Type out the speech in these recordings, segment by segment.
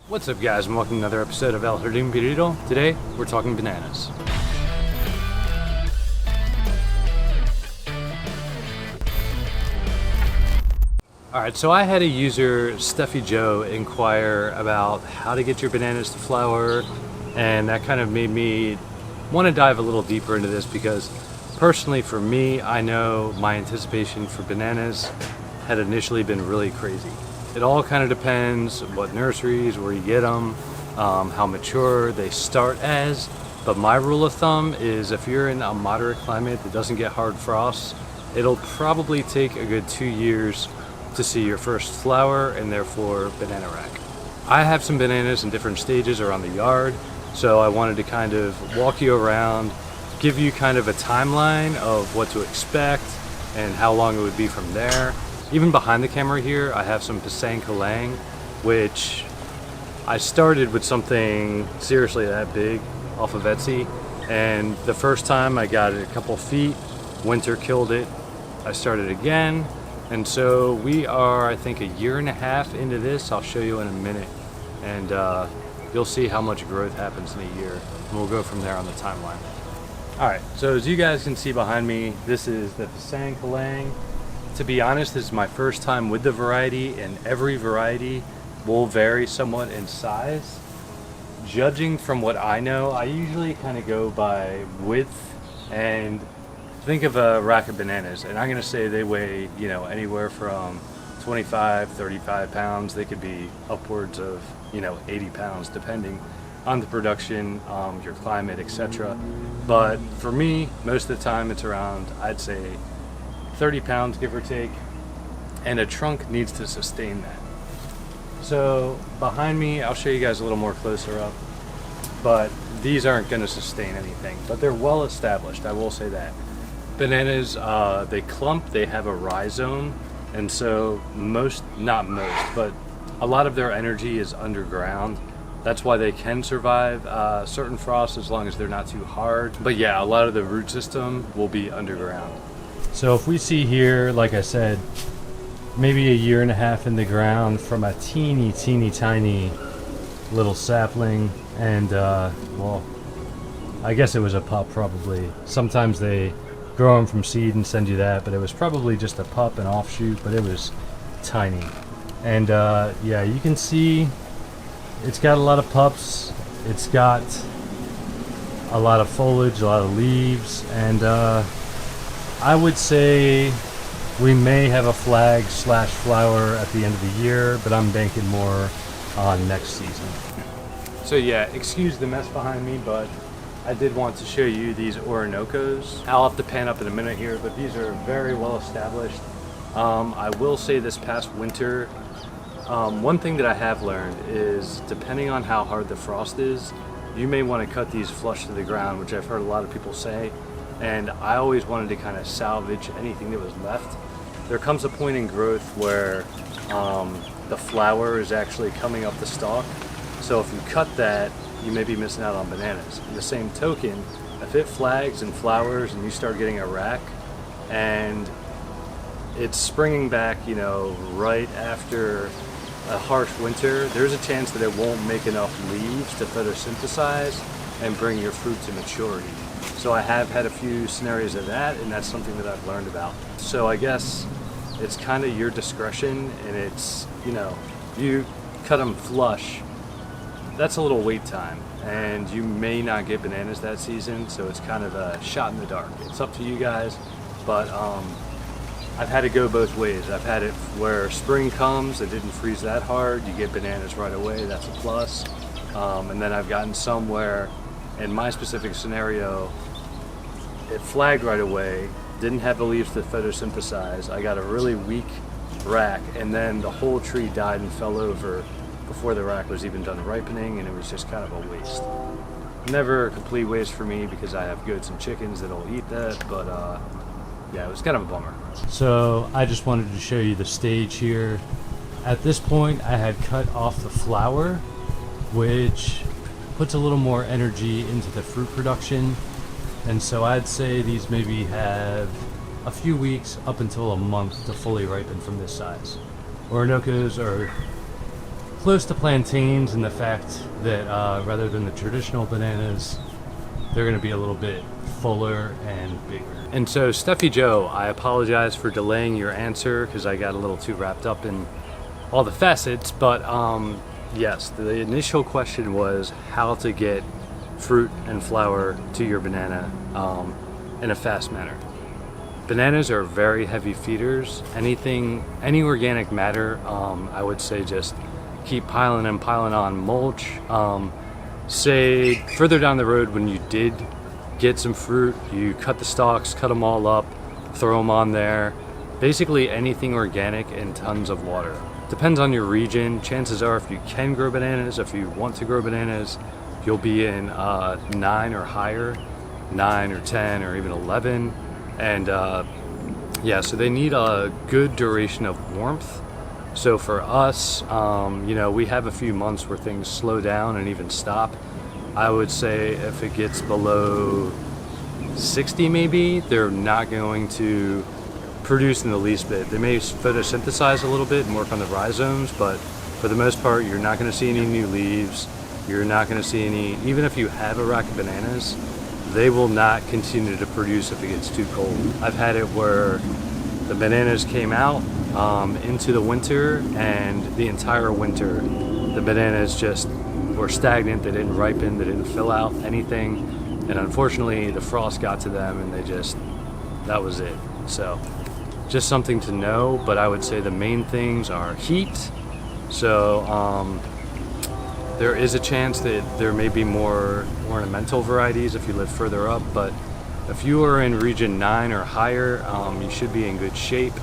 What's up, guys, and welcome to another episode of El Jardín Perdido. Today, we're talking bananas. Alright, so I had a user, Steffi Joe, inquire about how to get your bananas to flower, and that kind of made me want to dive a little deeper into this because personally for me, I know my anticipation for bananas had initially been really crazy. It all kind of depends what nurseries, where you get them, how mature they start as, but my rule of thumb is if you're in a moderate climate that doesn't get hard frosts, it'll probably take a good 2 years to see your first flower and therefore banana rack. I have some bananas in different stages around the yard, so I wanted to kind of walk you around, give you kind of a timeline of what to expect and how long it would be from there. Even behind the camera here, I have some Pisang Kalang, which I started with something seriously that big off of Etsy, and the first time I got it a couple feet, winter killed it. I started again, and so we are, I think, 1.5 years into this. I'll show you in a minute, and you'll see how much growth happens in a year, and we'll go from there on the timeline. Alright, so as you guys can see behind me, this is the Pisang Kalang. To be honest, this is my first time with the variety, and every variety will vary somewhat in size. Judging from what I know, I usually kind of go by width, and think of a rack of bananas, and I'm going to say they weigh, anywhere from 25, 35 pounds. They could be upwards of, 80 pounds, depending on the production, your climate, etc. But for me, most of the time it's around, I'd say, 30 pounds, give or take, and a trunk needs to sustain that. So behind me, I'll show you guys a little more closer up, but these aren't going to sustain anything, but they're well established, I will say that. Bananas, they clump, they have a rhizome, and so not most, but a lot of their energy is underground. That's why they can survive certain frosts as long as they're not too hard. But yeah, a lot of the root system will be underground. So if we see here, like I said, maybe 1.5 years in the ground from a teeny tiny little sapling, and well, I guess it was a pup probably. Sometimes they grow them from seed and send you that, but it was probably just a pup, an offshoot, but it was tiny. And yeah, you can see it's got a lot of pups, it's got a lot of foliage, a lot of leaves, and I would say we may have a flag/flower at the end of the year, but I'm banking more on next season. So yeah, excuse the mess behind me, but I did want to show you these Orinoco's. I'll have to pan up in a minute here, but these are very well established. I will say this past winter, one thing that I have learned is depending on how hard the frost is, you may want to cut these flush to the ground, which I've heard a lot of people say, and I always wanted to kind of salvage anything that was left. There comes a point in growth where the flower is actually coming up the stalk, so if you cut that, you may be missing out on bananas. In the same token, if it flags and flowers and you start getting a rack and it's springing back, right after a harsh winter, there's a chance that it won't make enough leaves to photosynthesize and bring your fruit to maturity. So I have had a few scenarios of that, and that's something that I've learned about. So I guess it's kind of your discretion, and it's, you cut them flush, that's a little wait time, and you may not get bananas that season, so it's kind of a shot in the dark. It's up to you guys, but I've had it go both ways. I've had it where spring comes, it didn't freeze that hard, you get bananas right away, that's a plus. And then I've gotten some where, in my specific scenario, it flagged right away, didn't have the leaves to photosynthesize, I got a really weak rack, and then the whole tree died and fell over before the rack was even done ripening, and it was just kind of a waste. Never a complete waste for me because I have goats and chickens that'll eat that, but yeah, it was kind of a bummer. So I just wanted to show you the stage here. At this point, I had cut off the flower, which puts a little more energy into the fruit production, and so I'd say these maybe have a few weeks up until a month to fully ripen from this size. Orinoco's are close to plantains in the fact that rather than the traditional bananas, they're going to be a little bit fuller and bigger. And so, Stuffy Joe, I apologize for delaying your answer because I got a little too wrapped up in all the facets, but yes, the initial question was how to get fruit and flour to your banana in a fast manner. Bananas are very heavy feeders. Any organic matter, I would say just keep piling and piling on mulch. Say further down the road when you did get some fruit, you cut the stalks, cut them all up, throw them on there. Basically anything organic and tons of water. Depends on your region. Chances are if you can grow bananas, if you want to grow bananas, you'll be in 9 or higher, 9 or 10 or even 11. And yeah, so they need a good duration of warmth. So for us, you know, we have a few months where things slow down and even stop. I would say if it gets below 60 maybe, they're not going to produce in the least bit. They may photosynthesize a little bit and work on the rhizomes, but for the most part, you're not going to see any new leaves. You're not going to see any, even if you have a rack of bananas, they will not continue to produce if it gets too cold. I've had it where the bananas came out into the winter, and the entire winter, the bananas just were stagnant. They didn't ripen, they didn't fill out anything, and unfortunately the frost got to them and that was it. So just something to know, but I would say the main things are heat. So there is a chance that there may be more ornamental varieties if you live further up, but if you are in region 9 or higher, you should be in good shape.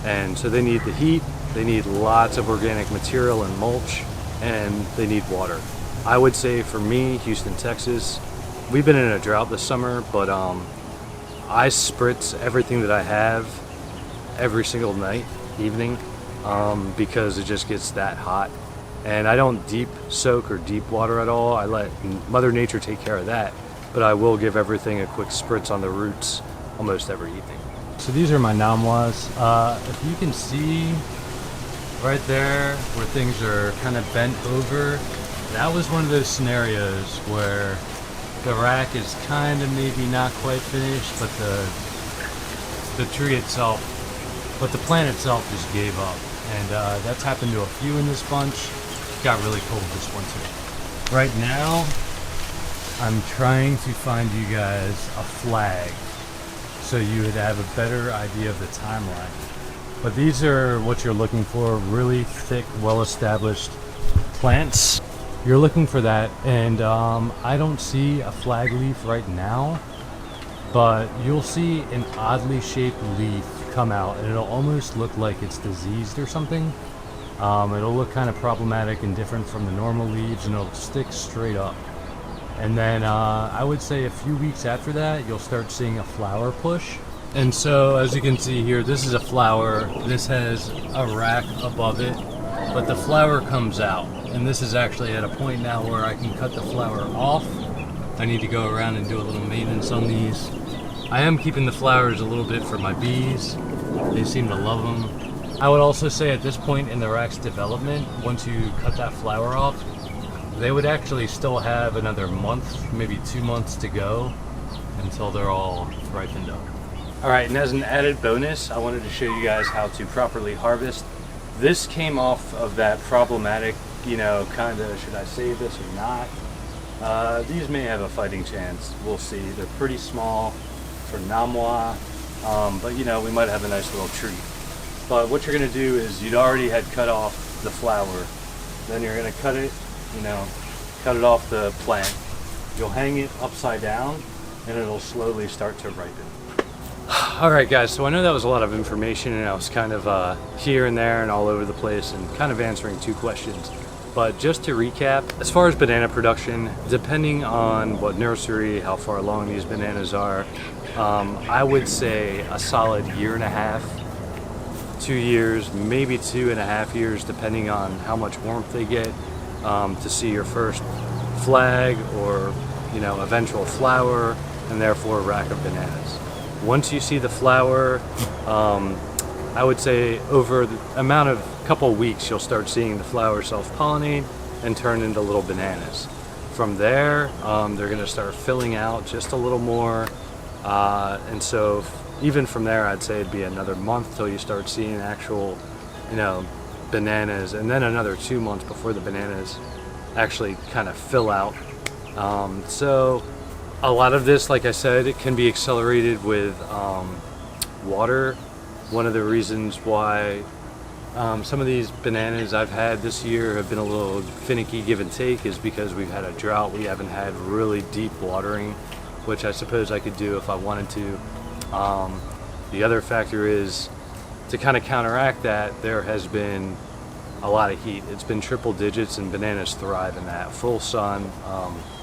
And so they need the heat, they need lots of organic material and mulch, and they need water. I would say for me, Houston, Texas, we've been in a drought this summer, but I spritz everything that I have every single night, evening, because it just gets that hot. And I don't deep soak or deep water at all. I let Mother Nature take care of that, but I will give everything a quick spritz on the roots almost every evening. So these are my namwas. If you can see right there where things are kind of bent over, that was one of those scenarios where the rack is kind of maybe not quite finished, but the tree itself, but the plant itself just gave up. And that's happened to a few in this bunch. It got really cold this winter. Right now, I'm trying to find you guys a flag so you would have a better idea of the timeline. But these are what you're looking for, really thick, well-established plants. You're looking for that, and I don't see a flag leaf right now, but you'll see an oddly shaped leaf come out, and it'll almost look like it's diseased or something. It'll look kind of problematic and different from the normal leaves, and it'll stick straight up. And then I would say a few weeks after that, you'll start seeing a flower push. And so as you can see here, this is a flower. This has a rack above it, but the flower comes out. And this is actually at a point now where I can cut the flower off. I need to go around and do a little maintenance on these. I am keeping the flowers a little bit for my bees. They seem to love them. I would also say at this point in the rack's development, once you cut that flower off, they would actually still have another month, maybe 2 months to go until they're all ripened up. All right, and as an added bonus, I wanted to show you guys how to properly harvest. This came off of that problematic, you know, kind of, should I save this or not? These may have a fighting chance. We'll see. They're pretty small for Namwa, but you know, we might have a nice little treat. But what you're gonna do is you'd already had cut off the flower. Then you're gonna cut it, you know, cut it off the plant. You'll hang it upside down and it'll slowly start to ripen. All right, guys, so I know that was a lot of information and I was kind of here and there and all over the place and kind of answering 2 questions. But just to recap, as far as banana production, depending on what nursery, how far along these bananas are, I would say a solid 1.5 years, 2 years, maybe 2.5 years, depending on how much warmth they get, to see your first flag or, you know, eventual flower and therefore a rack of bananas. Once you see the flower, I would say over the amount of couple weeks you'll start seeing the flowers self-pollinate and turn into little bananas. From there, they're going to start filling out just a little more, and so even from there, I'd say it'd be another month till you start seeing actual, bananas, and then another 2 months before the bananas actually kind of fill out. So a lot of this, like I said, it can be accelerated with water. One of the reasons why some of these bananas I've had this year have been a little finicky give and take is because we've had a drought. We haven't had really deep watering, which I suppose I could do if I wanted to. The other factor is, to kind of counteract that, there has been a lot of heat. It's been triple digits, and bananas thrive in that. Full sun,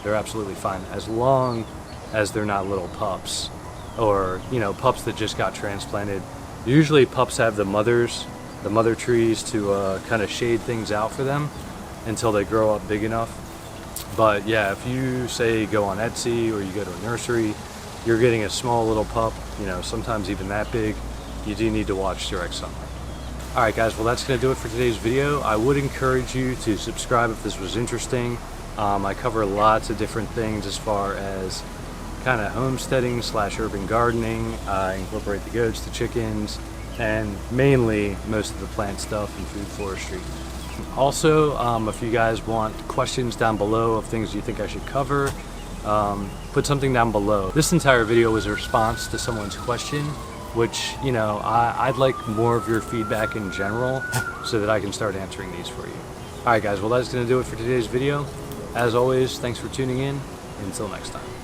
they're absolutely fine, as long as they're not little pups, or pups that just got transplanted. Usually pups have the mother trees to kind of shade things out for them until they grow up big enough. But yeah, if you say go on Etsy or you go to a nursery, you're getting a small little pup, sometimes even that big. You do need to watch direct sunlight. Alright guys, well that's going to do it for today's video. I would encourage you to subscribe if this was interesting. I cover lots of different things as far as kind of homesteading / urban gardening. I incorporate the goats, the chickens, and mainly most of the plant stuff and food forestry. Also, if you guys want questions down below of things you think I should cover, put something down below. This entire video was a response to someone's question, which, I'd like more of your feedback in general so that I can start answering these for you. Alright guys, well that's going to do it for today's video. As always, thanks for tuning in. Until next time.